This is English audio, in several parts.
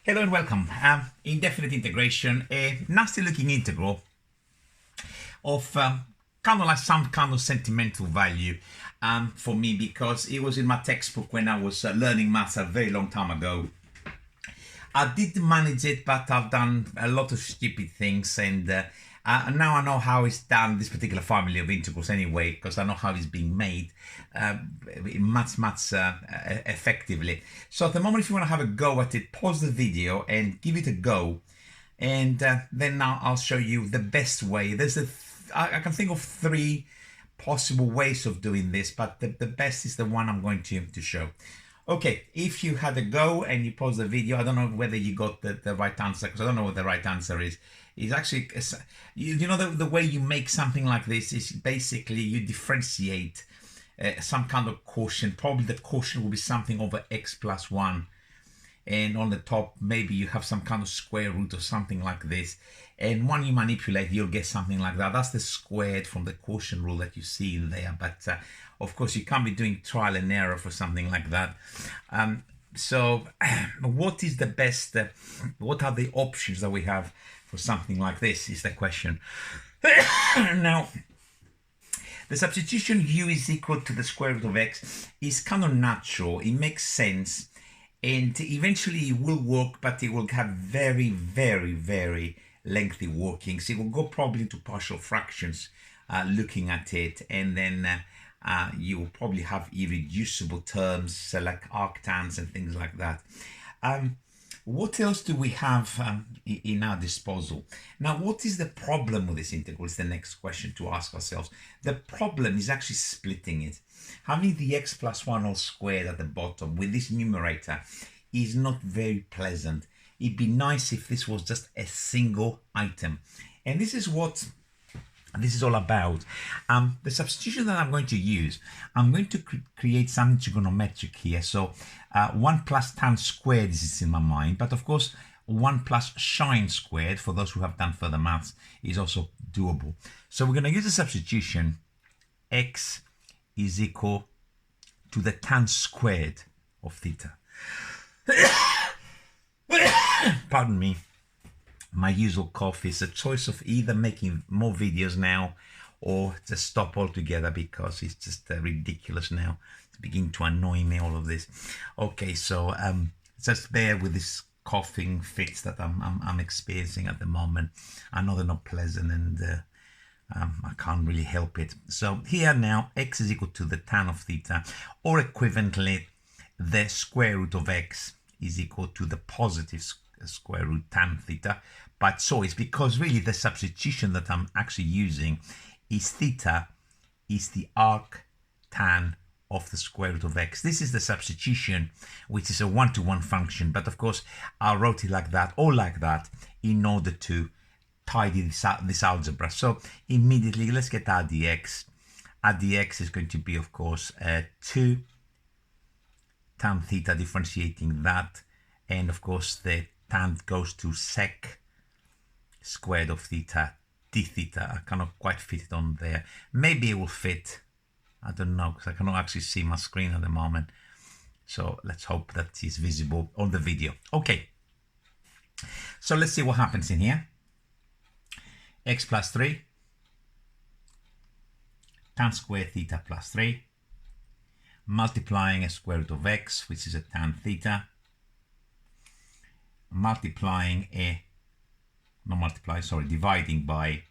Hello and welcome. Indefinite integration, a nasty looking integral of kind of like some kind of sentimental value for me, because it was in my textbook when I was learning maths a very long time ago. I did manage it, but I've done a lot of stupid things, and now I know how it's done, this particular family of integrals anyway, because I know how it's being made maths effectively. So at the moment, if you want to have a go at it, pause the video and give it a go, and then now I'll show you the best way. I can think of three possible ways of doing this, but the best is the one I'm going to show. Okay, if you had a go and you pause the video, I don't know whether you got the right answer, because I don't know what the right answer is. It's actually, you know, the way you make something like this is basically you differentiate some kind of quotient. Probably the quotient will be something over x plus 1. And on the top, maybe you have some kind of square root or something like this. And when you manipulate, you'll get something like that. That's the squared from the quotient rule that you see in there. But of course, you can't be doing trial and error for something like that. So what is the best, what are the options that we have for something like this is the question. Now, the substitution u is equal to the square root of x is kind of natural. It makes sense. And eventually it will work, but it will have very, very, very lengthy workings. It will go probably into partial fractions looking at it. And then you will probably have irreducible terms like arctans and things like that. What else do we have in our disposal? Now, what is the problem with this integral is the next question to ask ourselves. The problem is actually splitting it. Having the x plus 1 all squared at the bottom with this numerator is not very pleasant. It'd be nice if this was just a single item. And this is what this is all about. The substitution that I'm going to use, I'm going to create something trigonometric here. So 1 plus tan squared is in my mind, but of course 1 plus sine squared, for those who have done further maths, is also doable. So we're going to use the substitution x is equal to the tan squared of theta. Pardon me. My usual cough is a choice of either making more videos now or just stop altogether, because it's just ridiculous now. It's beginning to annoy me, all of this. Okay, so just bear with this coughing fits that I'm experiencing at the moment. I know they're not pleasant, and I can't really help it. So here now, x is equal to the tan of theta, or equivalently, the square root of x is equal to the positive square root tan theta. But so it's because really the substitution that I'm actually using is theta is the arc tan of the square root of x. This is the substitution, which is a one-to-one function. But of course, I wrote it like that or like that in order to tidy this algebra. So immediately, let's get our dx. Our dx is going to be, of course, 2 tan theta, differentiating that. And of course, the tan goes to sec squared of theta d theta. I cannot quite fit it on there. Maybe it will fit. I don't know, because I cannot actually see my screen at the moment. So let's hope that it's visible on the video. Okay. So let's see what happens in here. X plus 3. Tan squared theta plus 3. Multiplying a square root of x, which is a tan theta. Dividing by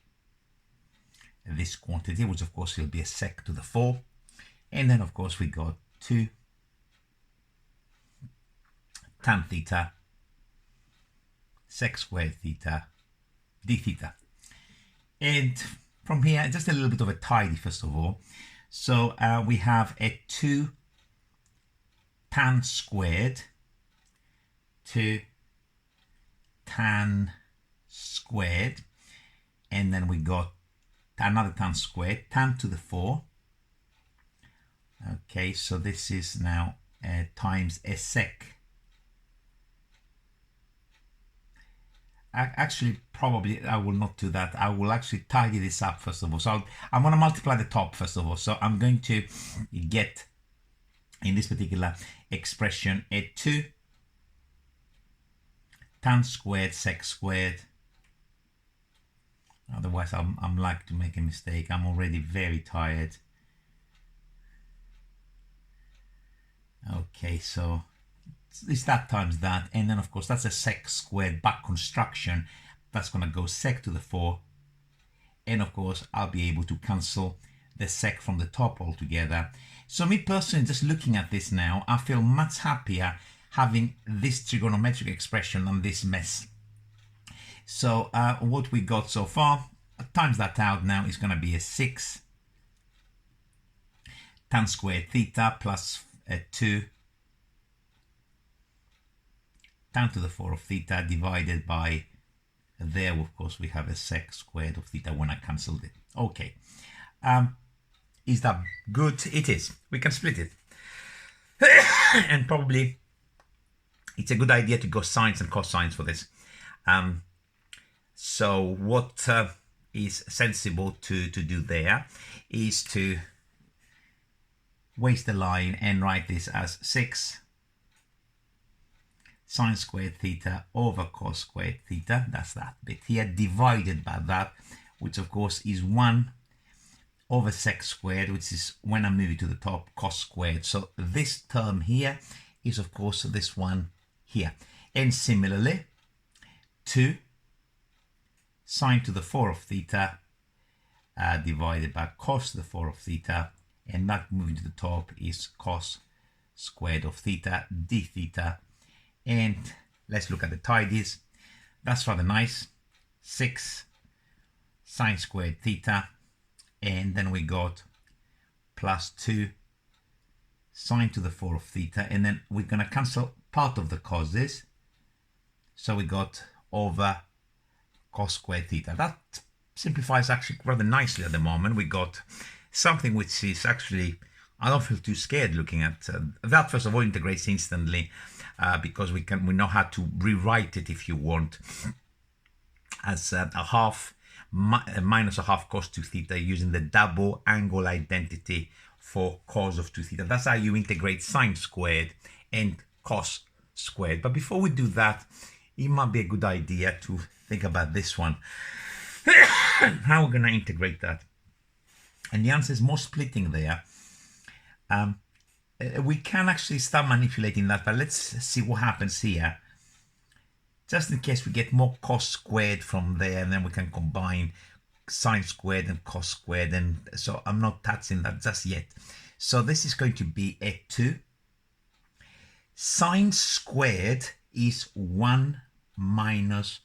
this quantity, which of course will be a sec to the 4. And then of course we got 2 tan theta sec squared theta d theta. And from here, just a little bit of a tidy first of all. So we have a 2 tan squared, 2 tan squared, and then we got another tan squared, tan to the 4. Okay, so this is now times a sec. Actually, probably I will not do that. I will actually tidy this up first of all. So I'm going to multiply the top first of all. So I'm going to get, in this particular expression, a 2 tan squared sec squared. Otherwise I'm like to make a mistake. I'm already very tired. Okay, so it's that times that, and then of course that's a sec squared back construction. That's gonna go sec to the 4, and of course I'll be able to cancel the sec from the top altogether. So me personally, just looking at this now, I feel much happier having this trigonometric expression than this mess. So what we got so far, times that out now, is going to be a 6 tan squared theta plus 2 tan to the 4 of theta divided by, there of course we have a sec squared of theta when I cancelled it. Okay, is that good? It is. We can split it. And probably it's a good idea to go sines and cosines for this. So what is sensible to do there is to waste the line and write this as 6 sine squared theta over cos squared theta, that's that bit here, divided by that, which of course is 1 over sec squared, which is, when I move it to the top, cos squared. So this term here is of course this one here. And similarly, 2 sine to the 4 of theta divided by cos to the 4 of theta, and that moving to the top is cos squared of theta d theta. And let's look at the tidies. That's rather nice. 6 sine squared theta, and then we got plus 2 sine to the 4 of theta, and then we're going to cancel part of the coses. So we got over cos squared theta. That simplifies actually rather nicely at the moment. We got something which is actually, I don't feel too scared looking at that. First of all, integrates instantly because we know how to rewrite it if you want as a half minus a half cos 2 theta using the double angle identity for cos of 2 theta. That's how you integrate sine squared and cos squared. But before we do that, it might be a good idea to think about this one. How we're going to integrate that. And the answer is more splitting there. We can actually start manipulating that, but let's see what happens here. Just in case we get more cos squared from there, and then we can combine sine squared and cos squared. And so I'm not touching that just yet. So this is going to be a 2. Sine squared is 1 minus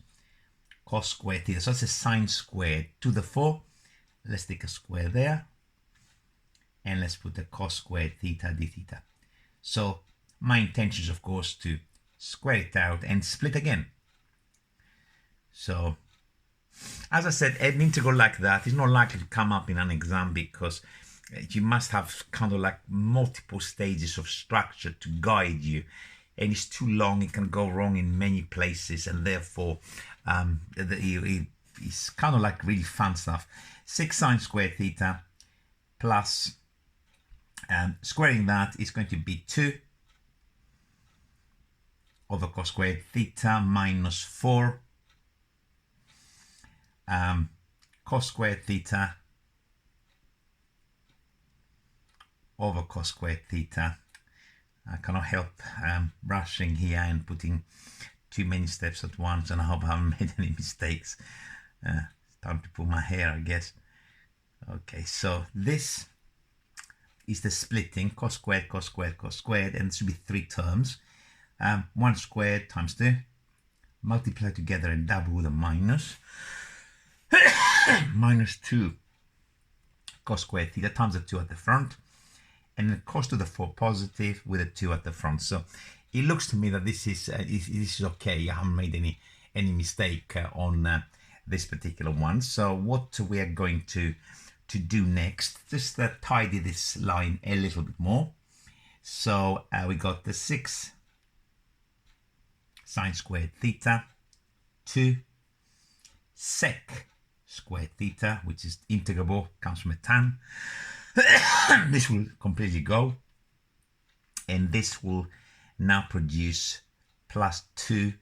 cos squared theta. So that's a sine squared to the 4. Let's take a square there. And let's put the cos squared theta d theta. So my intention is, of course, to square it out and split again. So, as I said, an integral like that is not likely to come up in an exam because you must have kind of like multiple stages of structure to guide you. And it's too long, it can go wrong in many places, and therefore it's kind of like really fun stuff. 6 sine squared theta plus squaring that is going to be 2 over cos squared theta minus 4 cos squared theta over cos squared theta. I cannot help rushing here and putting too many steps at once, and I hope I haven't made any mistakes. It's time to pull my hair, I guess. Okay, so this is the splitting, cos squared, cos squared, cos squared, and it should be 3 terms. 1 squared times 2, multiply together and double with a minus. Minus 2 cos squared theta times the 2 at the front, and then cos to the 4 positive with a 2 at the front. So it looks to me that this is okay. I haven't made any mistake on this particular one. So what we are going to do next, just tidy this line a little bit more. So we got the 6 sine squared theta, 2 sec squared theta, which is integrable, comes from a tan. This will completely go, and this will now produce plus 2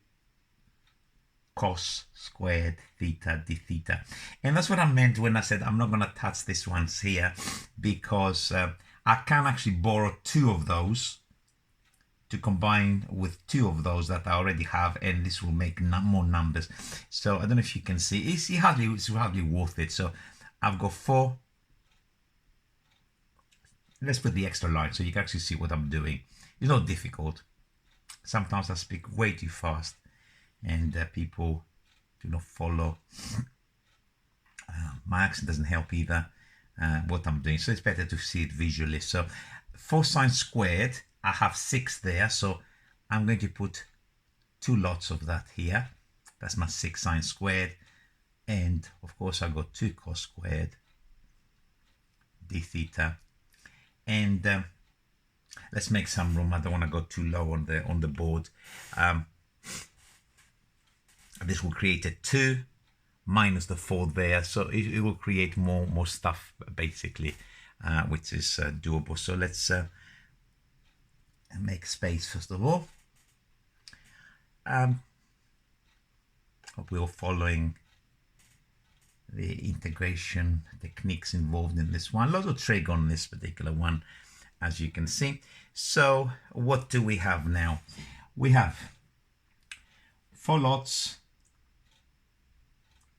cos squared theta d theta. And that's what I meant when I said I'm not going to touch this ones here, because I can actually borrow two of those to combine with two of those that I already have, and this will make more numbers. So I don't know if you can see, it's hardly worth it. So I've got 4. Let's put the extra line so you can actually see what I'm doing. It's not difficult. Sometimes I speak way too fast and people do not follow. My accent doesn't help either what I'm doing, so it's better to see it visually. So 4 sine squared, I have 6 there, so I'm going to put 2 lots of that here. That's my 6 sine squared, and of course I got 2 cos squared d theta. And let's make some room. I don't want to go too low on the board. This will create a 2 minus the 4 there, so it will create more stuff basically, which is doable. So let's make space first of all. Hope we're all following the integration techniques involved in this one. Lots of trig on this particular one, as you can see. So what do we have now? We have 4 lots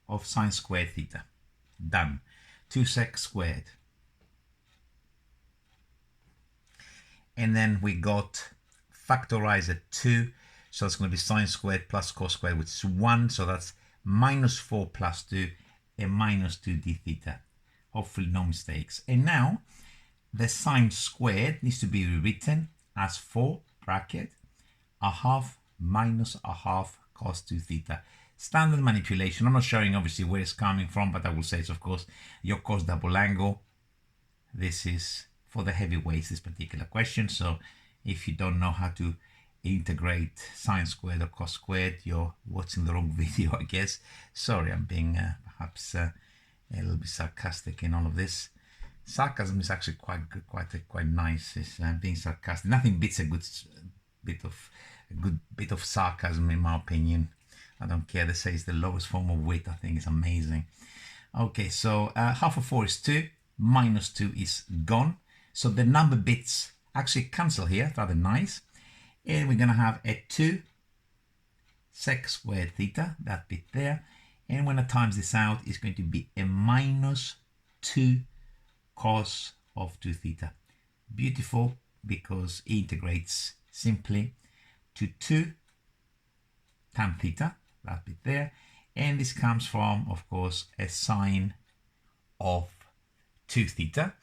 of sine squared theta. Done. 2 sec squared. And then we got factorize at 2. So it's going to be sine squared plus cos squared, which is 1. So that's minus 4 plus 2 and minus 2 d theta. Hopefully no mistakes. And now the sine squared needs to be rewritten as 4 bracket a half minus a half cos 2 theta. Standard manipulation. I'm not showing obviously where it's coming from, but I will say it's of course your cos double angle. This is for the heavyweights, this particular question. So if you don't know how to integrate sine squared or cos squared, you're watching the wrong video, I guess. Sorry, I'm being perhaps a little bit sarcastic in all of this. Sarcasm is actually quite good, quite nice. It's being sarcastic. Nothing beats a good bit of sarcasm, in my opinion. I don't care. They say it's the lowest form of wit. I think it's amazing. Okay, so half of 4 is 2. Minus 2 is gone. So the number bits actually cancel here. Rather nice. And we're going to have a 2 sec squared theta, that bit there. And when I times this out, it's going to be a minus 2 cos of 2 theta. Beautiful, because it integrates simply to 2 tan theta, that bit there. And this comes from, of course, a sine of 2 theta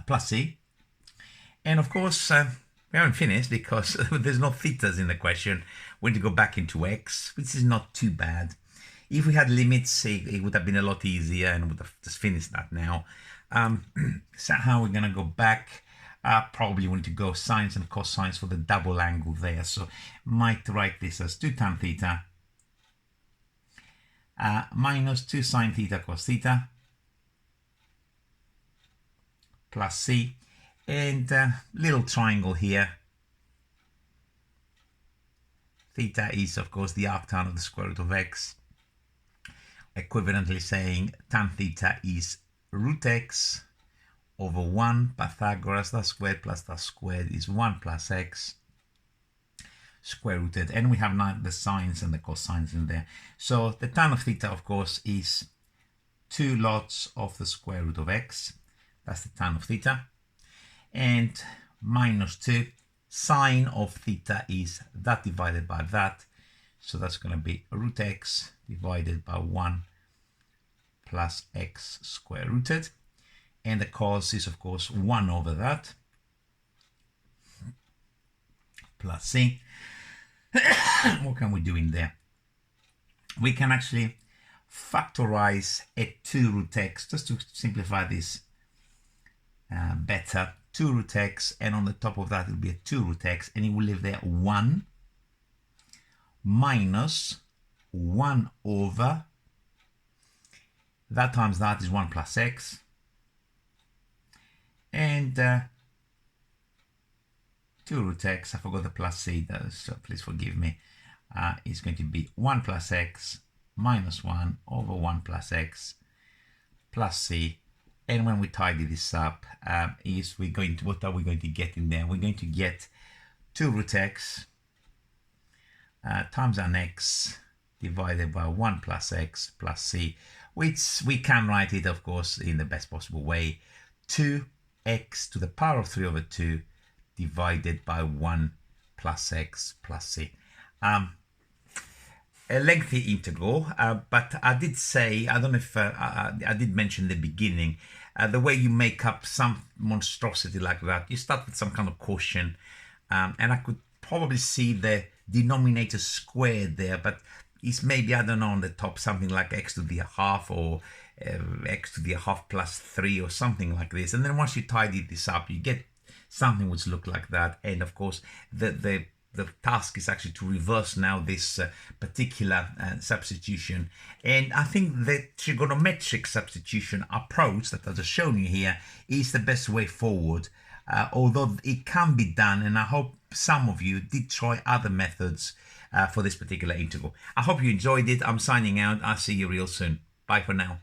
plus c. And of course, we haven't finished because there's no thetas in the question. We're going to go back into x, which is not too bad. If we had limits, it would have been a lot easier and would have just finished that now. So how we're going to go back? Probably we need to go sines and cosines for the double angle there. So might write this as 2 tan theta minus 2 sine theta cos theta plus c. And little triangle here. Theta is, of course, the arctan of the square root of x. Equivalently saying tan theta is root x over 1 Pythagoras, that squared plus that squared is 1 plus x square rooted. And we have now the sines and the cosines in there. So the tan of theta, of course, is 2 lots of the square root of x. That's the tan of theta. And minus 2 sine of theta is that divided by that. So that's going to be root x divided by 1 plus x square rooted. And the cos is, of course, 1 over that plus c. What can we do in there? We can actually factorize a 2 root x, just to simplify this better. 2 root x, and on the top of that it will be a 2 root x, and it will leave there 1 minus 1 over that times that is 1 plus x, and 2 root x, I forgot the plus c, so please forgive me. is going to be 1 plus x minus 1 over 1 plus x plus c. And when we tidy this up, what are we going to get in there? We're going to get 2 root x times an x divided by 1 plus x plus c, which we can write it, of course, in the best possible way. 2x to the power of 3 over 2 divided by 1 plus x plus c. A lengthy integral, but I did say, I don't know if I did mention in the beginning, the way you make up some monstrosity like that, you start with some kind of quotient, and I could probably see the denominator squared there, but it's maybe, I don't know, on the top something like x to the half or x to the half plus 3 or something like this. And then once you tidy this up, you get something which look like that. And of course, the task is actually to reverse now this particular substitution. And I think the trigonometric substitution approach that I've just shown you here is the best way forward, although it can be done, and I hope some of you did try other methods for this particular integral. I hope you enjoyed it. I'm signing out. I'll see you real soon. Bye for now.